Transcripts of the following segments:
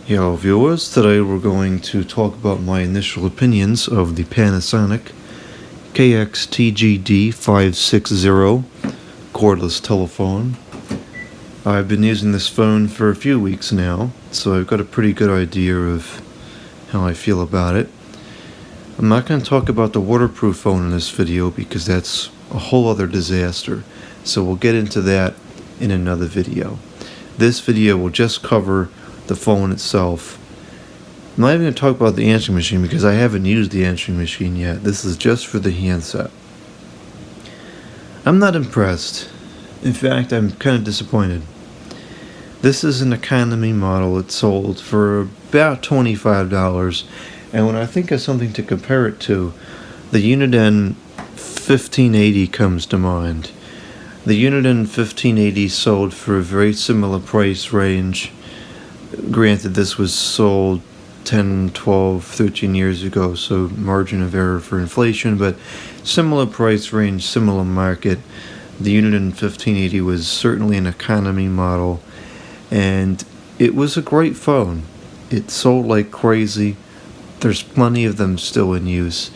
Hello viewers, today we're going to talk about my initial opinions of the Panasonic KX-TGD560 cordless telephone. I've been using this phone for a few weeks now, so I've got a pretty good idea of how I feel about it. I'm not going to talk about the waterproof phone in this video because that's a whole other disaster, so we'll get into that in another video. This video will just cover the phone itself. I'm not even going to talk about the answering machine because I haven't used the answering machine yet. This is just for the handset. I'm not impressed. In fact, I'm kind of disappointed. This is an economy model. It's sold for about $25, and when I think of something to compare it to, the Uniden 1580 comes to mind. The Uniden 1580 sold for a very similar price range. Granted, this was sold 10, 12, 13 years ago, so margin of error for inflation, but similar price range, similar market. The Uniden 1580 was certainly an economy model, and it was a great phone. It sold like crazy. There's plenty of them still in use.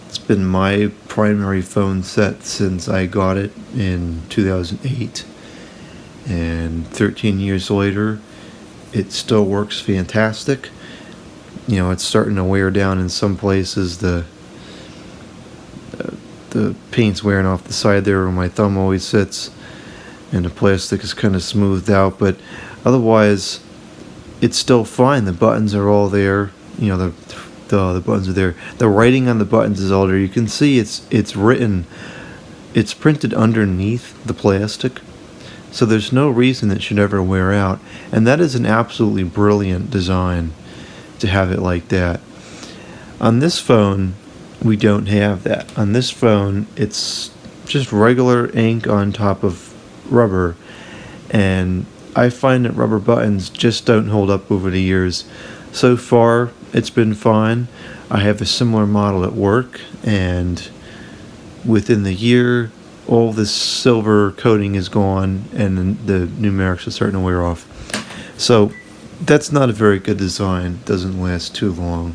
It's been my primary phone set since I got it in 2008, and 13 years later, it still works fantastic. You know, it's starting to wear down in some places. The paint's wearing off the side there where my thumb always sits, and the plastic is kind of smoothed out, but otherwise it's still fine. The buttons are all there. You know, the buttons are there. The writing on the buttons is all there. You can see it's written, it's printed underneath the plastic, so there's no reason it should ever wear out, and that is an absolutely brilliant design to have it like that. On this phone, we don't have that. On this phone, it's just regular ink on top of rubber, and I find that rubber buttons just don't hold up over the years. So far, it's been fine. I have a similar model at work, and within the year, all this silver coating is gone and the numerics are starting to wear off. So that's not a very good design. It doesn't last too long.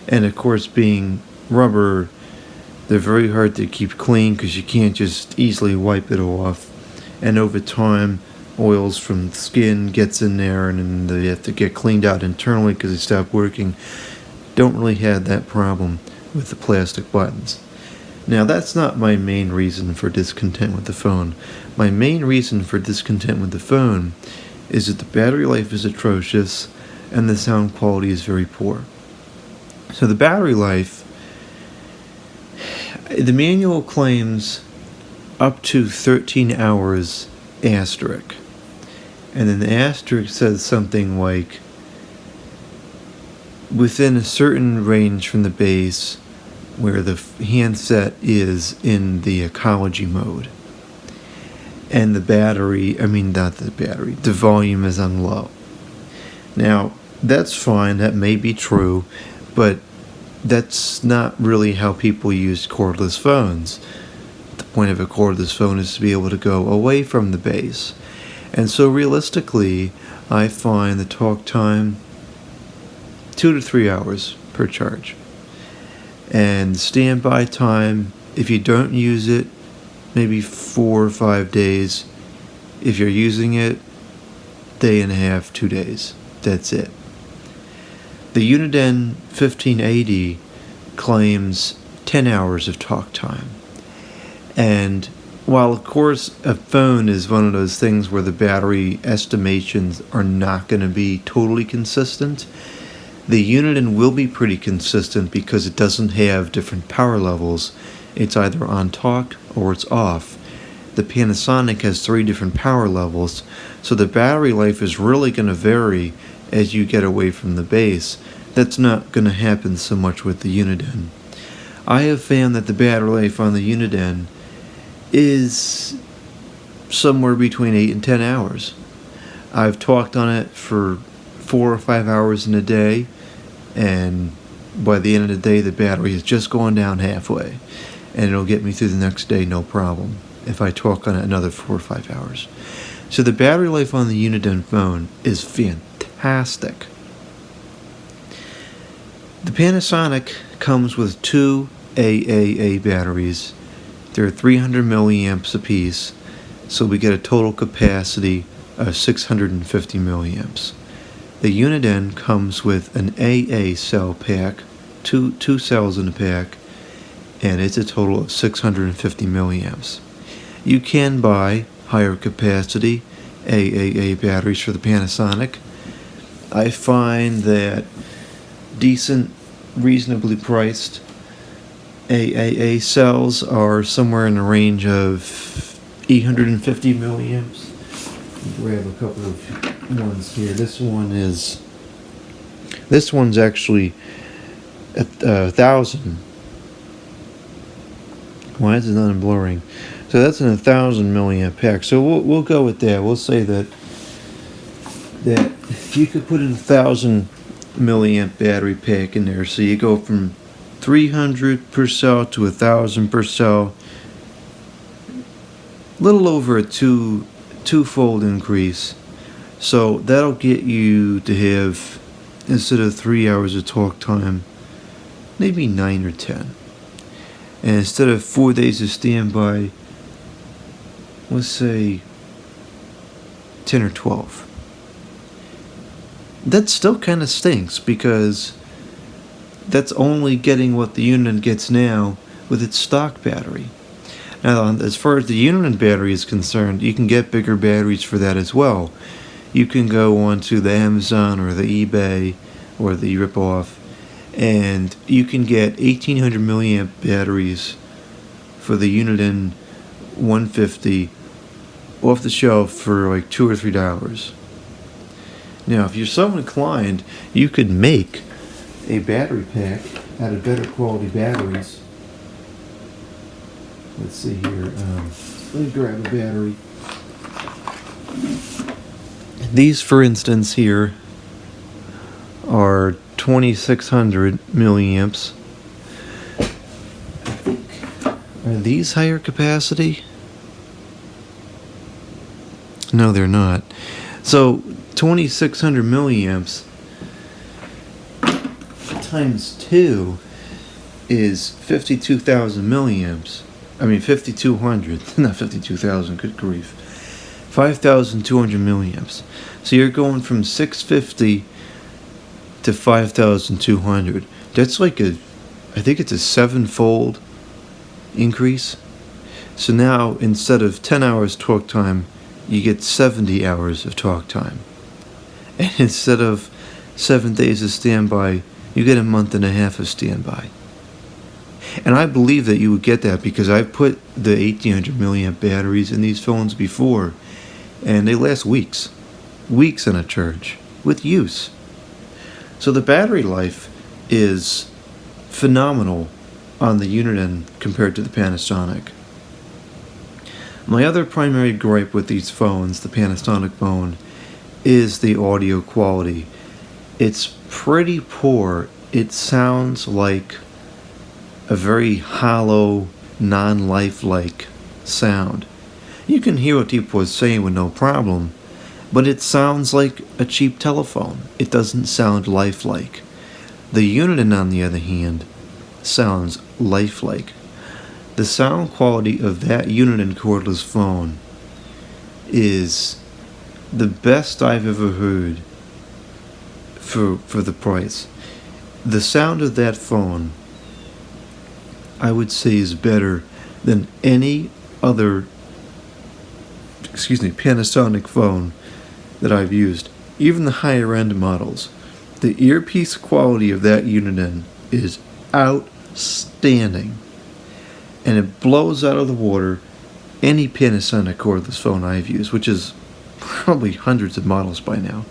And of course, being rubber, they're very hard to keep clean because you can't just easily wipe it off. And over time, oils from the skin gets in there, and then they have to get cleaned out internally because they stop working. Don't really have that problem with the plastic buttons. Now, that's not my main reason for discontent with the phone. My main reason for discontent with the phone is that the battery life is atrocious and the sound quality is very poor. So the battery life, the manual claims up to 13 hours asterisk. And then the asterisk says something like, within a certain range from the base, where the handset is in the ecology mode, and the volume is on low. Now, that's fine, that may be true, but that's not really how people use cordless phones. The point of a cordless phone is to be able to go away from the base. And so realistically, I find the talk time 2 to 3 hours per charge. And standby time, if you don't use it, maybe 4 or 5 days. If you're using it, day and a half, 2 days. That's it. The Uniden 1580 claims 10 hours of talk time. And while of course a phone is one of those things where the battery estimations are not going to be totally consistent, the Uniden will be pretty consistent because it doesn't have different power levels. It's either on talk or it's off. The Panasonic has 3 different power levels, so the battery life is really going to vary as you get away from the base. That's not going to happen so much with the Uniden. I have found that the battery life on the Uniden is somewhere between 8 and 10 hours. I've talked on it for 4 or 5 hours in a day, and by the end of the day the battery is just going down halfway, and it'll get me through the next day no problem if I talk on it another 4 or 5 hours. So the battery life on the Uniden phone is fantastic. The Panasonic comes with two AAA batteries. They're 300 milliamps apiece, so we get a total capacity of 650 milliamps. The Uniden comes with an AA cell pack, two cells in the pack, and it's a total of 650 milliamps. You can buy higher capacity AAA batteries for the Panasonic. I find that decent, reasonably priced AAA cells are somewhere in the range of 850 milliamps. Grab a couple of ones here. This one's actually 1,000. Why is it not blurring? So that's an 1,000 milliamp pack. So we'll go with that. We'll say that you could put in 1,000 milliamp battery pack in there. So you go from 300 per cell to 1,000 per cell. Little over a twofold increase. So that'll get you to have, instead of 3 hours of talk time, maybe 9 or 10. And instead of 4 days of standby, let's say 10 or 12. That still kind of stinks, because that's only getting what the Uniden gets now with its stock battery. Now, as far as the Uniden battery is concerned, you can get bigger batteries for that as well. You can go onto the Amazon or the eBay or the ripoff, and you can get 1,800 milliamp batteries for the Uniden 150 off the shelf for like $2 or $3. Now, if you're so inclined, you could make a battery pack out of better quality batteries. Let's see here. Let me grab a battery. These, for instance, here are 2,600 milliamps. Are these higher capacity? No, they're not. So 2,600 milliamps times 2 is 52,000 milliamps. I mean 5,200, not 52,000, good grief. 5,200 milliamps. So you're going from 650 to 5,200. That's like I think it's a 7-fold increase. So now, instead of 10 hours talk time, you get 70 hours of talk time. And instead of 7 days of standby, you get a month and a half of standby. And I believe that you would get that, because I've put the 1,800 milliamp batteries in these phones before, and they last weeks in a charge with use. So the battery life is phenomenal on the Uniden compared to the Panasonic. My other primary gripe with these phones, the Panasonic phone, is the audio quality. It's pretty poor. It sounds like a very hollow, non-lifelike sound. You can hear what people are saying with no problem, but it sounds like a cheap telephone. It doesn't sound lifelike. The Uniden, on the other hand, sounds lifelike. The sound quality of that Uniden cordless phone is the best I've ever heard for the price. The sound of that phone, I would say, is better than any other Panasonic phone that I've used. Even the higher end models. The earpiece quality of that Uniden is outstanding, and it blows out of the water any Panasonic cordless phone I've used, which is probably hundreds of models by now,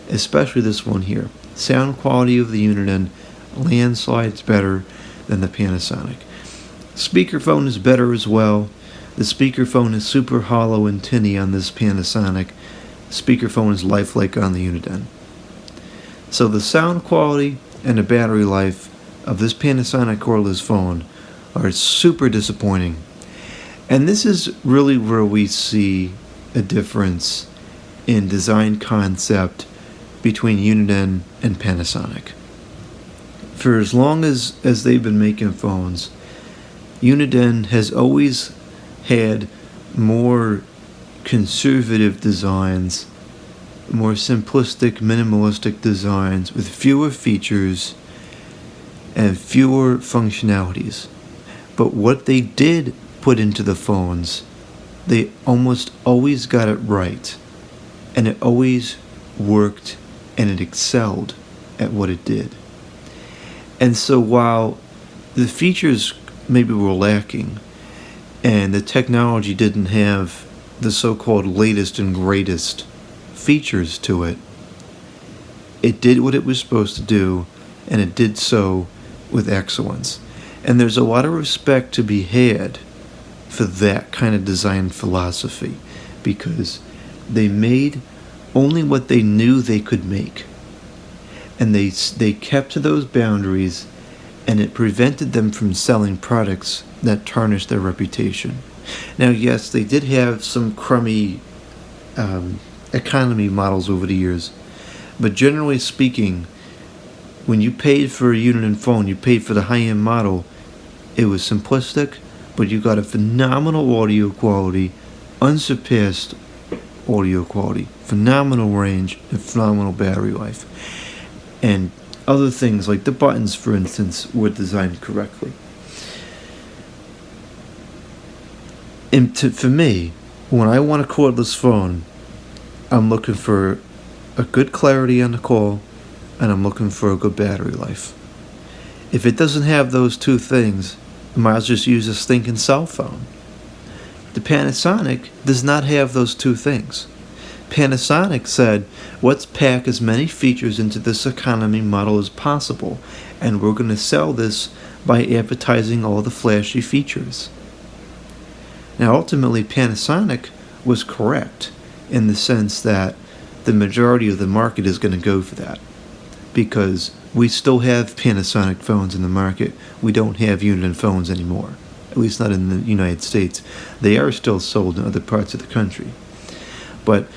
especially this one here. Sound quality of the Uniden landslides better than the Panasonic. Speakerphone is better as well. The speakerphone is super hollow and tinny on this Panasonic. Speakerphone is lifelike on the Uniden. So the sound quality and the battery life of this Panasonic cordless phone are super disappointing. And this is really where we see a difference in design concept between Uniden and Panasonic. For as long as they've been making phones, Uniden has always had more conservative designs, more simplistic, minimalistic designs with fewer features and fewer functionalities. But what they did put into the phones, they almost always got it right. And it always worked, and it excelled at what it did. And so while the features maybe were lacking, and the technology didn't have the so-called latest and greatest features to it, it did what it was supposed to do, and it did so with excellence. And there's a lot of respect to be had for that kind of design philosophy, because they made only what they knew they could make, and they kept to those boundaries, and it prevented them from selling products that tarnished their reputation. Now, yes, they did have some crummy economy models over the years, but generally speaking, when you paid for a Uniden phone, you paid for the high-end model. It was simplistic, but you got a phenomenal audio quality, unsurpassed audio quality, phenomenal range, and phenomenal battery life. And other things like the buttons, for instance, were designed correctly. And for me, when I want a cordless phone, I'm looking for a good clarity on the call, and I'm looking for a good battery life. If it doesn't have those two things, I might as well just use a stinking cell phone. The Panasonic does not have those two things. Panasonic said, let's pack as many features into this economy model as possible, and we're going to sell this by advertising all the flashy features. Now, ultimately, Panasonic was correct in the sense that the majority of the market is going to go for that, because we still have Panasonic phones in the market. We don't have Uniden phones anymore, at least not in the United States. They are still sold in other parts of the country. But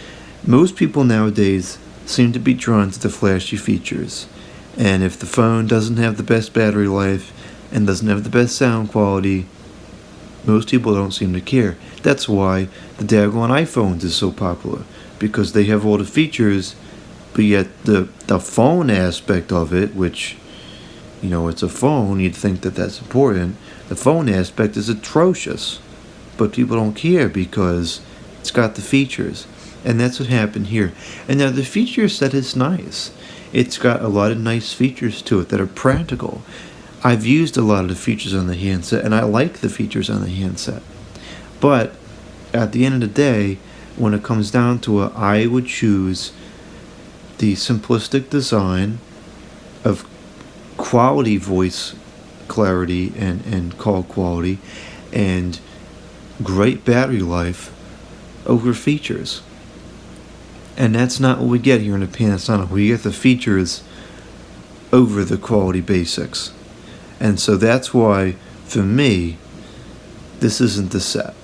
most people nowadays seem to be drawn to the flashy features. And if the phone doesn't have the best battery life and doesn't have the best sound quality, most people don't seem to care. That's why the daggone iPhones is so popular, because they have all the features, but yet the phone aspect of it, which, it's a phone, you'd think that that's important. The phone aspect is atrocious, but people don't care because it's got the features. And that's what happened here. And now the feature set is nice. It's got a lot of nice features to it that are practical. I've used a lot of the features on the handset, and I like the features on the handset. But at the end of the day, when it comes down to it, I would choose the simplistic design of quality voice clarity and call quality and great battery life over features. And that's not what we get here in the Panasonic. We get the features over the quality basics. And so that's why, for me, this isn't the set.